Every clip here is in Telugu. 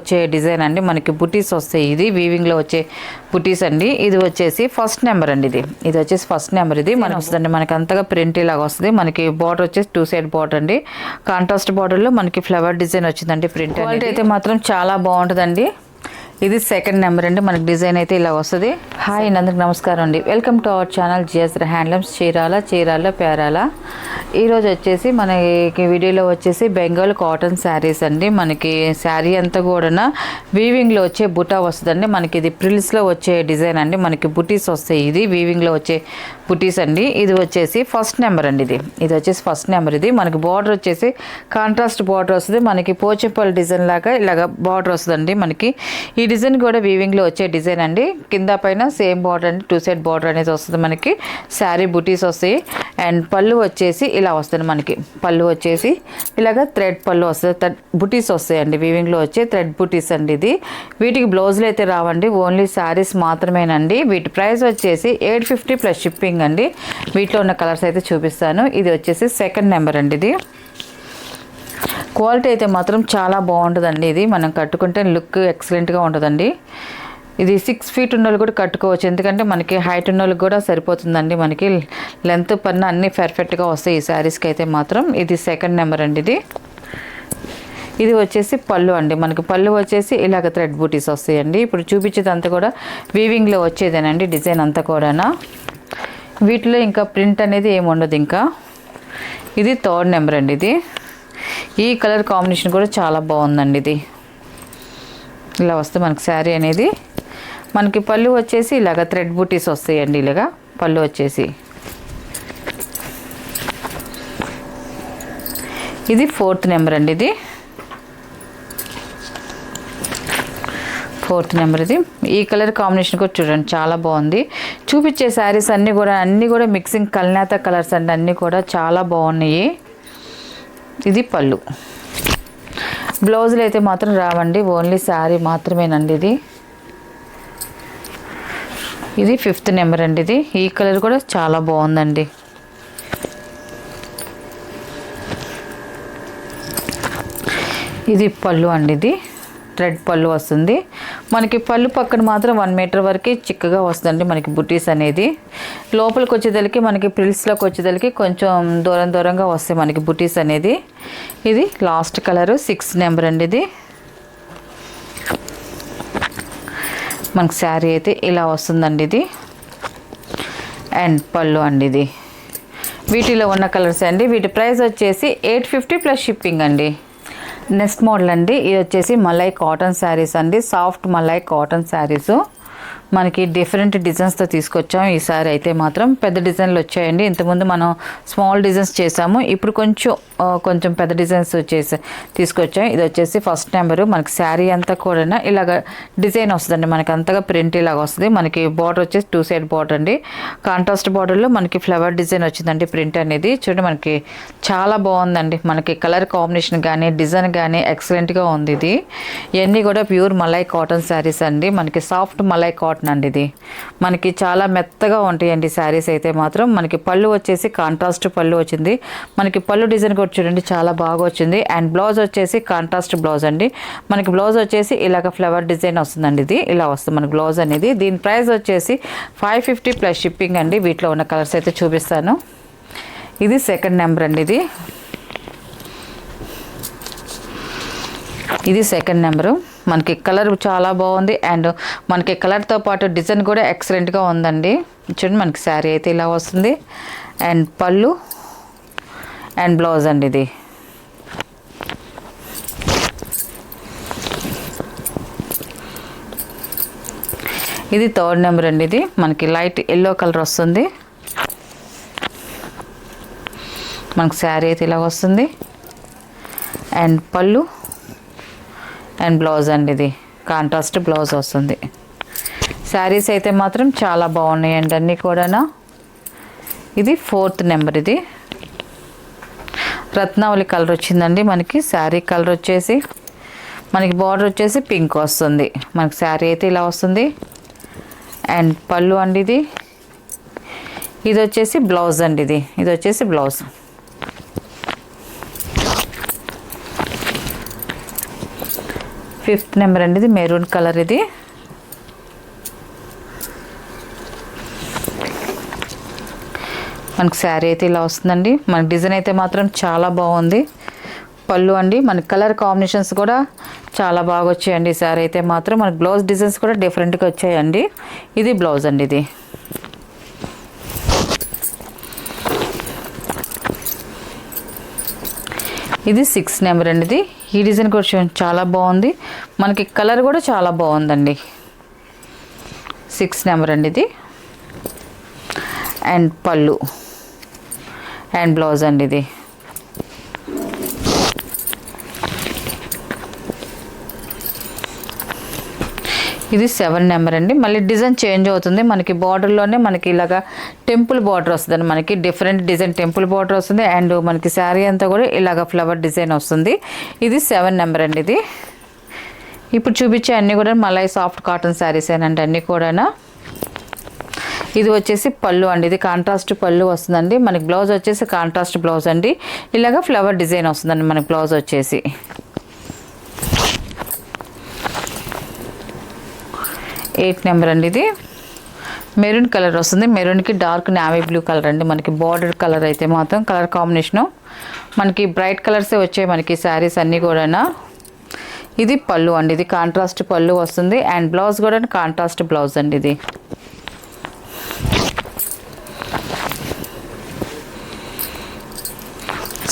వచ్చే డిజైన్ అండి, మనకి బుటీస్ వస్తాయి. ఇది వీవింగ్ లో వచ్చే బుటీస్ అండి. ఇది వచ్చేసి ఫస్ట్ నెంబర్ అండి. ఇది వచ్చేసి ఫస్ట్ నెంబర్. ఇది మనకు వస్తుందండి, మనకి అంతగా ప్రింట్ లాగా వస్తుంది. మనకి బార్డర్ వచ్చేసి 2 సైడ్ బార్డర్ అండి. కాంట్రాస్ట్ బార్డర్ లో మనకి ఫ్లవర్ డిజైన్ వచ్చిందండి. ప్రింట్ క్వాలిటీ అయితే మాత్రం చాలా బాగుంటుందండి. ఇది సెకండ్ నెంబర్ అండి. మనకి డిజైన్ అయితే ఇలా వస్తుంది. హాయ్ అందరికి నమస్కారం అండి. Welcome to our channel GS handlooms Chirala Perala. ఈరోజు వచ్చేసి మనకి వీడియోలో వచ్చేసి బెంగాల్ కాటన్ శారీస్ అండి. మనకి శారీ అంతా కూడా వీవింగ్లో వచ్చే బుటా వస్తుందండి. మనకి ఇది ప్రిల్స్లో వచ్చే డిజైన్ అండి. మనకి బుటీస్ వస్తాయి. ఇది వీవింగ్లో వచ్చే బుటీస్ అండి. ఇది వచ్చేసి ఫస్ట్ నెంబర్ అండి. ఇది వచ్చేసి ఫస్ట్ నెంబర్. ఇది మనకి బార్డర్ వచ్చేసి కాంట్రాస్ట్ బార్డర్ వస్తుంది. మనకి పోచంపల్లి డిజైన్ లాగా ఇలాగ బార్డర్ వస్తుందండి. మనకి ఈ డిజైన్ కూడా వీవింగ్లో వచ్చే డిజైన్ అండి. కింద పైన సేమ్ బార్డర్ అండి, 2 సైడ్ బార్డర్ అనేది వస్తుంది. మనకి శారీ బుటీస్ వస్తాయి. అండ్ పళ్ళు వచ్చేసి ఇలా వస్తుంది. మనకి పళ్ళు వచ్చేసి ఇలాగ థ్రెడ్ పళ్ళు వస్తుంది. బుటీస్ వస్తాయండి, వీవింగ్లో వచ్చే థ్రెడ్ బుటీస్ అండి. ఇది వీటికి బ్లౌజులు అయితే రావండి, ఓన్లీ శారీస్ మాత్రమేనండి. వీటి ప్రైస్ వచ్చేసి 850 ప్లస్ షిప్పింగ్ అండి. వీటిలో ఉన్న కలర్స్ అయితే చూపిస్తాను. ఇది వచ్చేసి సెకండ్ నెంబర్ అండి. ఇది క్వాలిటీ అయితే మాత్రం చాలా బాగుంటుందండి. ఇది మనం కట్టుకుంటే లుక్ ఎక్సలెంట్గా ఉంటుందండి. ఇది 6 ఫీట్ ఉన్న వాళ్ళు కూడా కట్టుకోవచ్చు, ఎందుకంటే మనకి హైట్ ఉన్న వాళ్ళకి కూడా సరిపోతుందండి. మనకి లెంత్ పన్న అన్నీ పర్ఫెక్ట్గా వస్తాయి ఈ శారీస్కి అయితే మాత్రం. ఇది సెకండ్ నెంబర్ అండి. ఇది వచ్చేసి పళ్ళు అండి. మనకి పళ్ళు వచ్చేసి ఇలాగ థ్రెడ్ బూటీస్ వస్తాయండి. ఇప్పుడు చూపించేది అంతా కూడా వీవింగ్లో వచ్చేదేనండి డిజైన్ అంతా కూడా. వీటిలో ఇంకా ప్రింట్ అనేది ఏమి ఉండదు ఇంకా. ఇది థర్డ్ నెంబర్ అండి. ఇది ఈ కలర్ కాంబినేషన్ కూడా చాలా బాగుందండి. ఇది ఇలా వస్తే మనకి శారీ అనేది, మనకి పళ్ళు వచ్చేసి ఇలాగ థ్రెడ్ బూటీస్ వస్తాయండి. ఇలాగా పళ్ళు వచ్చేసి ఇది ఫోర్త్ నెంబర్ అండి. ఇది ఫోర్త్ నెంబర్. ఇది ఈ కలర్ కాంబినేషన్ కూడా చూడండి చాలా బాగుంది. చూపించే శారీస్ అన్నీ కూడా మిక్సింగ్ కల్నేత కలర్స్ అండి. అన్నీ కూడా చాలా బాగున్నాయి. ఇది పళ్ళు. బ్లౌజులు అయితే మాత్రం రావండి, ఓన్లీ శారీ మాత్రమేనండి. ఇది ఫిఫ్త్ నెంబర్ అండి. ఇది ఈ కలర్ కూడా చాలా బాగుందండి. ఇది పళ్ళు అండి. ఇది థ్రెడ్ పళ్ళు వస్తుంది. మనకి పళ్ళు పక్కన మాత్రం 1 మీటర్ వరకు చిక్కగా వస్తుందండి మనకి బుటీస్ అనేది. లోపలికి వచ్చేదలికి మనకి ప్రిల్స్లోకి వచ్చేదలికి కొంచెం దూరంగా వస్తాయి మనకి బుటీస్ అనేది. ఇది లాస్ట్ కలరు 6 నెంబర్ అండి. ఇది మనకి శారీ అయితే ఇలా వస్తుందండి. ఇది అండ్ పళ్ళు అండి. ఇది వీటిలో ఉన్న కలర్స్ అండి. వీటి ప్రైస్ వచ్చేసి 850 ప్లస్ షిప్పింగ్ అండి. నెక్స్ట్ మోడల్ అండి. ఇది వచ్చేసి మలై కాటన్ శారీస్ అండి. సాఫ్ట్ మలై కాటన్ శారీస్ మనకి డిఫరెంట్ డిజైన్స్తో తీసుకొచ్చాం. ఈసారి అయితే మాత్రం పెద్ద డిజైన్లు వచ్చాయండి. ఇంతకుముందు మనం స్మాల్ డిజైన్స్ చేసాము, ఇప్పుడు కొంచెం పెద్ద డిజైన్స్ తీసుకొచ్చాం. ఇది వచ్చేసి ఫస్ట్ నెంబరు. మనకి శారీ అంతా కూడా ఇలాగ డిజైన్ వస్తుందండి. మనకి అంతగా ప్రింట్ ఇలాగ వస్తుంది. మనకి బార్డర్ వచ్చేసి 2 సైడ్ బార్డర్ అండి. కాంట్రాస్ట్ బార్డర్లో మనకి ఫ్లవర్ డిజైన్ వచ్చిందండి. ప్రింట్ అనేది చూడండి మనకి చాలా బాగుందండి. మనకి కలర్ కాంబినేషన్ కానీ డిజైన్ కానీ ఎక్సలెంట్గా ఉంది. ఇది ఇవన్నీ కూడా ప్యూర్ మలై కాటన్ శారీస్ అండి. మనకి సాఫ్ట్ మలై కాటన్ అండి. ఇది మనకి చాలా మెత్తగా ఉంటాయండి శారీస్ అయితే మాత్రం. మనకి పళ్ళు వచ్చేసి కాంట్రాస్ట్ పళ్ళు వచ్చింది. మనకి పళ్ళు డిజైన్ కూడా చూడండి చాలా బాగా వచ్చింది. అండ్ బ్లౌజ్ వచ్చేసి కాంట్రాస్ట్ బ్లౌజ్ అండి. మనకి బ్లౌజ్ వచ్చేసి ఇలాగ ఫ్లవర్ డిజైన్ వస్తుందండి. ఇది ఇలా వస్తుంది మనకి బ్లౌజ్ అనేది. దీని ప్రైస్ వచ్చేసి 550 ప్లస్ షిప్పింగ్ అండి. వీటిలో ఉన్న కలర్స్ అయితే చూపిస్తాను. ఇది సెకండ్ నెంబర్ అండి. ఇది సెకండ్ నెంబరు. మనకి కలర్ చాలా బాగుంది. అండ్ మనకి కలర్తో పాటు డిజైన్ కూడా ఎక్సలెంట్గా ఉందండి. చూడండి మనకి శారీ అయితే ఇలా వస్తుంది. అండ్ పళ్ళు అండ్ బ్లౌజ్ అండి. ఇది థర్డ్ నెంబర్ అండి. ఇది మనకి లైట్ ఎల్లో కలర్ వస్తుంది. మనకి శారీ అయితే ఇలా వస్తుంది. అండ్ పళ్ళు అండ్ బ్లౌజ్ అండి. ఇది కాంట్రాస్ట్ బ్లౌజ్ వస్తుంది. శారీస్ అయితే మాత్రం చాలా బాగున్నాయండి అన్నీ కూడా. ఇది ఫోర్త్ నెంబర్. ఇది రత్నావళి కలర్ వచ్చిందండి. మనకి శారీ కలర్ వచ్చేసి మనకి బార్డర్ వచ్చేసి పింక్ వస్తుంది. మనకి శారీ అయితే ఇలా వస్తుంది. అండ్ పళ్ళు అండి. ఇది వచ్చేసి బ్లౌజ్ అండి. ఇది వచ్చేసి బ్లౌజ్. 5th నెంబర్ అండి, ఇది మెరూన్ కలర్. ఇది మనకు శారీ అయితే ఇలా వస్తుందండి. మన డిజైన్ అయితే మాత్రం చాలా బాగుంది. పళ్ళు అండి, మన కలర్ కాంబినేషన్స్ కూడా చాలా బాగా వచ్చాయండి. శారీ అయితే మాత్రం మనకు బ్లౌజ్ డిజైన్స్ కూడా డిఫరెంట్గా వచ్చాయండి. ఇది బ్లౌజ్ అండి. ఇది 6 నెంబర్ అండి. ఇది ఈ డిజైన్ కూడా చాలా బాగుంది. మనకి కలర్ కూడా చాలా బాగుందండి. 6 నెంబర్ అండి ఇది. అండ్ పళ్ళు అండ్ బ్లౌజ్ అండి. ఇది 7 నెంబర్ అండి. మళ్ళీ డిజైన్ చేంజ్ అవుతుంది. మనకి బార్డర్లోనే మనకి ఇలాగా టెంపుల్ బార్డర్ వస్తుంది. మనకి డిఫరెంట్ డిజైన్ టెంపుల్ బార్డర్ వస్తుంది. అండ్ మనకి శారీ అంతా కూడా ఇలాగ ఫ్లవర్ డిజైన్ వస్తుంది. ఇది 7 నెంబర్ అండి. ఇది ఇప్పుడు చూపించే అన్నీ కూడా మలై సాఫ్ట్ కాటన్ శారీస్ ఏనండి అన్నీ కూడా. ఇది వచ్చేసి పళ్ళు అండి. ఇది కాంట్రాస్ట్ పళ్ళు వస్తుందండి. మనకి బ్లౌజ్ వచ్చేసి కాంట్రాస్ట్ బ్లౌజ్ అండి. ఇలాగ ఫ్లవర్ డిజైన్ వస్తుందండి మనకి బ్లౌజ్ వచ్చేసి. 8 నెంబర్ అండి. ఇది మెరూన్ కలర్ వస్తుంది. మెరూన్కి డార్క్ నావీ బ్లూ కలర్ అండి. మనకి బార్డర్ కలర్ అయితే మాత్రం కలర్ కాంబినేషను మనకి బ్రైట్ కలర్సే వచ్చాయి మనకి శారీస్ అన్నీ కూడా. ఇది పళ్ళు అండి. ఇది కాంట్రాస్ట్ పళ్ళు వస్తుంది. అండ్ బ్లౌజ్ కూడా కాంట్రాస్ట్ బ్లౌజ్ అండి. ఇది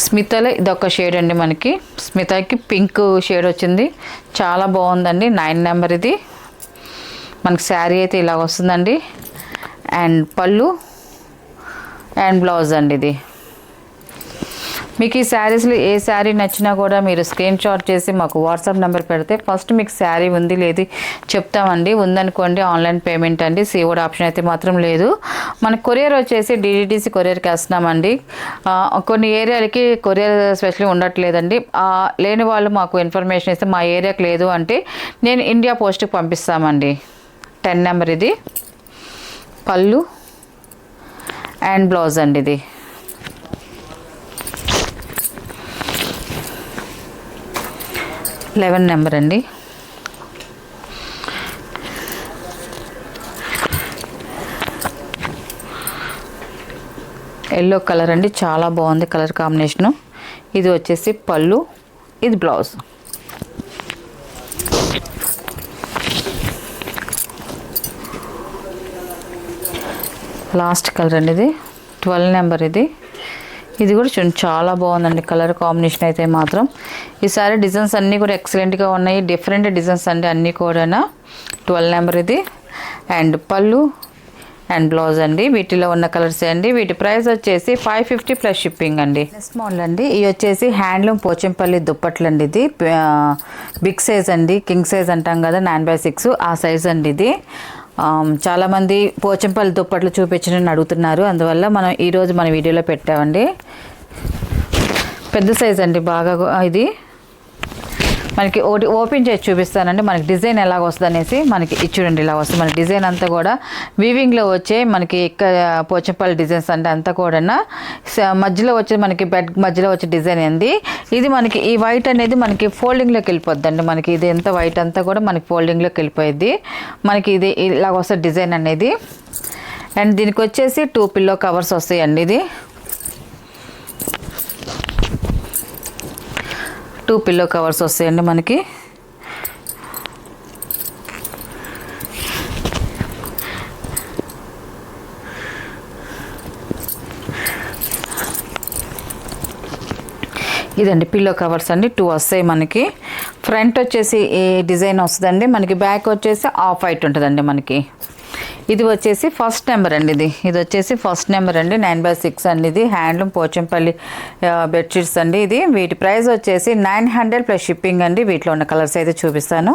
స్మితలో ఇదొక షేడ్ అండి. మనకి స్మితకి పింక్ షేడ్ వచ్చింది. చాలా బాగుందండి. 9 నెంబర్ ఇది. మనకి శారీ అయితే ఇలా వస్తుందండి. అండ్ పళ్ళు అండ్ బ్లౌజ్ అండి. ఇది మీకు ఈ శారీస్లో ఏ శారీ నచ్చినా కూడా మీరు స్క్రీన్ షాట్ చేసి మాకు వాట్సాప్ నెంబర్ పెడితే ఫస్ట్ మీకు శారీ ఉంది లేదు చెప్తామండి. ఉందనుకోండి ఆన్లైన్ పేమెంట్ అండి. సీఓడి ఆప్షన్ అయితే మాత్రం లేదు. మన కొరియర్ వచ్చేసి డిడిటీసీ కొరియర్కి వేస్తున్నామండి. కొన్ని ఏరియాలకి కొరియర్ స్పెషల్లీ ఉండట్లేదండి. లేని వాళ్ళు మాకు ఇన్ఫర్మేషన్ ఇస్తే మా ఏరియాకి లేదు అంటే నేను ఇండియా పోస్ట్కి పంపిస్తామండి. 10 నెంబర్ ఇది. పళ్ళు అండ్ బ్లౌజ్ అండి. ఇది 11 నెంబర్ అండి. ఎల్లో కలర్ అండి. చాలా బాగుంది కలర్ కాంబినేషను. ఇది వచ్చేసి పళ్ళు, ఇది బ్లౌజ్. లాస్ట్ కలర్ అండి. ఇది 12 నెంబర్. ఇది కూడా చూడండి చాలా బాగుందండి కలర్ కాంబినేషన్ అయితే మాత్రం. ఈసారి డిజైన్స్ అన్నీ కూడా ఎక్సలెంట్గా ఉన్నాయి. డిఫరెంట్ డిజైన్స్ అండి అన్నీ కూడా. 12 నెంబర్ ఇది. అండ్ పళ్ళు అండ్ బ్లౌజ్ అండి. వీటిలో ఉన్న కలర్స్ అండి. వీటి ప్రైస్ వచ్చేసి 550 ప్లస్ షిప్పింగ్ అండి. నెక్స్ట్ మోడల్ అండి. ఇవి వచ్చేసి హ్యాండ్లూమ్ పోచంపల్లి దుప్పట్లు అండి. ఇది బిగ్ సైజ్ అండి. కింగ్ సైజ్ అంటాం కదా 9/6 ఆ సైజ్ అండి. ఇది చాలామంది పోచంపల్లి దుప్పట్లు చూపించని అడుగుతున్నారు. అందువల్ల మనం ఈరోజు మన వీడియోలో పెట్టామండి. పెద్ద సైజ్ అండి బాగా. ఇది మనకి ఒకటి ఓపెన్ చేసి చూపిస్తానండి. మనకి డిజైన్ ఎలాగ వస్తుంది అనేసి. మనకి చూడండి ఇలా వస్తుంది. మన డిజైన్ అంతా కూడా వీవింగ్లో వచ్చే మనకి పోచంపల్లి డిజైన్స్ అంటే అంతా కూడా మధ్యలో వచ్చే మనకి బెడ్ మధ్యలో వచ్చే డిజైన్ అండి. ఇది మనకి ఈ వైట్ అనేది మనకి ఫోల్డింగ్లోకి వెళ్ళిపోద్దండి. మనకి ఇది ఎంత వైట్ అంతా కూడా మనకి ఫోల్డింగ్లోకి వెళ్ళిపోయింది. మనకి ఇది ఇలాగ వస్తుంది డిజైన్ అనేది. అండ్ దీనికి వచ్చేసి 2 పిల్లో కవర్స్ వస్తాయండి. ఇది 2 పిల్లో కవర్స్ వస్తాయండి మనకి. ఇదండి పిల్లో కవర్స్ అండి. 2 వస్తాయి మనకి. ఫ్రంట్ వచ్చేసి ఈ డిజైన్ వస్తుందండి. మనకి బ్యాక్ వచ్చేసి ఆఫ్ వైట్ ఉంటుందండి మనకి. ఇది వచ్చేసి ఫస్ట్ నెంబర్ అండి. ఇది వచ్చేసి ఫస్ట్ నెంబర్ అండి. 9/6 అండి. ఇది హ్యాండ్లూమ్ పోచంపల్లి బెడ్షీట్స్ అండి. ఇది వీటి ప్రైస్ వచ్చేసి 900 ప్లస్ షిప్పింగ్ అండి. వీటిలో ఉన్న కలర్స్ అయితే చూపిస్తాను.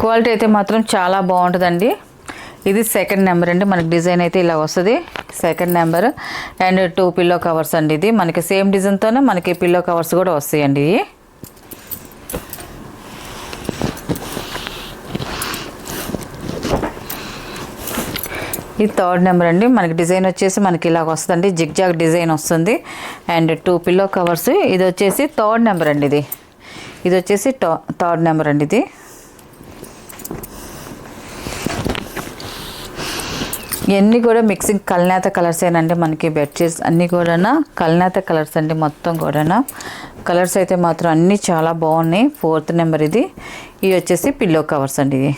క్వాలిటీ అయితే మాత్రం చాలా బాగుంటుందండి. ఇది సెకండ్ నెంబర్ అండి. మనకి డిజైన్ అయితే ఇలా వస్తుంది. Second number and 2 pillow covers అండి. ఇది మనకి సేమ్ డిజైన్తోనే మనకి పిల్లో కవర్స్ కూడా వస్తాయండి. ఇది థర్డ్ నెంబర్ అండి. మనకి డిజైన్ వచ్చేసి మనకి ఇలాగ వస్తుందండి, జిగ్జాగ్ డిజైన్ వస్తుంది. And 2 pillow covers. ఇది వచ్చేసి థర్డ్ నెంబర్ అండి. ఇది వచ్చేసి థర్డ్ నెంబర్ అండి. ఇది ఇవన్నీ కూడా మిక్సింగ్ కల్నేత కలర్స్ ఏనండి. మనకి బెడ్షీట్స్ అన్నీ కూడా కల్నేత కలర్స్ అండి. మొత్తం కూడా కలర్స్ అయితే మాత్రం అన్నీ చాలా బాగున్నాయి. 4th నెంబర్ ఇది. ఇవి వచ్చేసి పిల్లో కవర్స్ అండి. ఇది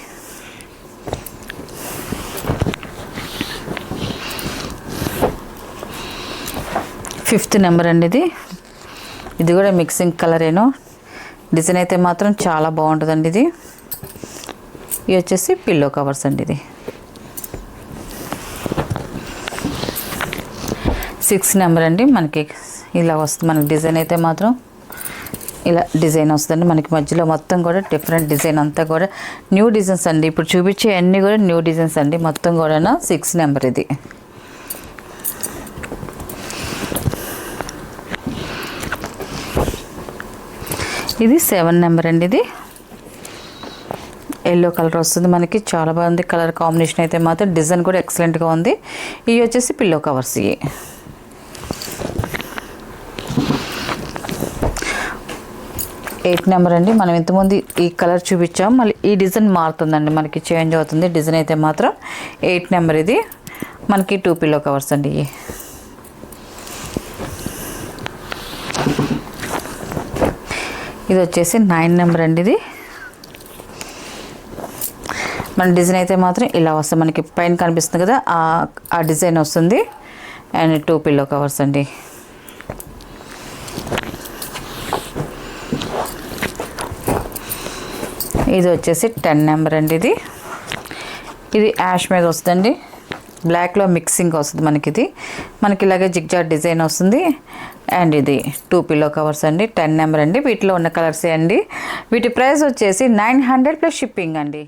5th నెంబర్ అండి. ఇది కూడా మిక్సింగ్ కలరేను. డిజైన్ అయితే మాత్రం చాలా బాగుంటుందండి. ఇవి వచ్చేసి పిల్లో కవర్స్ అండి. ఇది 6 నెంబర్ అండి. మనకి ఇలా వస్తుంది. మనకి డిజైన్ అయితే మాత్రం ఇలా డిజైన్ వస్తుందండి. మనకి మధ్యలో మొత్తం కూడా డిఫరెంట్ డిజైన్ అంతా కూడా న్యూ డిజైన్స్ అండి. ఇప్పుడు చూపించే అన్నీ కూడా న్యూ డిజైన్స్ అండి. మొత్తం కూడా 6 నెంబర్ ఇది. ఇది 7 నెంబర్ అండి. ఇది ఎల్లో కలర్ వస్తుంది. మనకి చాలా బాగుంది కలర్ కాంబినేషన్ అయితే మాత్రం. డిజైన్ కూడా ఎక్సలెంట్గా ఉంది. ఇవి వచ్చేసి పిల్లో కవర్స్. ఇవి 8 నెంబర్ అండి. మనం ఇంతకుముందు ఈ కలర్ చూపించాం, మళ్ళీ ఈ డిజైన్ మారుతుందండి. మనకి చేంజ్ అవుతుంది డిజైన్ అయితే మాత్రం. 8 నెంబర్ ఇది. మనకి 2 పిల్లో కవర్స్ అండి. ఇది వచ్చేసి 9 నెంబర్ అండి. ఇది మన డిజైన్ అయితే మాత్రం ఇలా వస్తుంది. మనకి పైన కనిపిస్తుంది కదా ఆ డిజైన్ వస్తుంది. అండ్ 2 పిల్లో కవర్స్ అండి. ఇది వచ్చేసి 10 నెంబర్ అండి. ఇది యాష్ మీద వస్తుందండి. బ్లాక్లో మిక్సింగ్ వస్తుంది మనకి. మనకి ఇలాగే జిగ్జాగ్ డిజైన్ వస్తుంది. అండ్ ఇది 2 పిల్లో కవర్స్ అండి. 10 నెంబర్ అండి. వీటిలో ఉన్న కలర్సే అండి. వీటి ప్రైస్ వచ్చేసి 900 ప్లస్ షిప్పింగ్ అండి.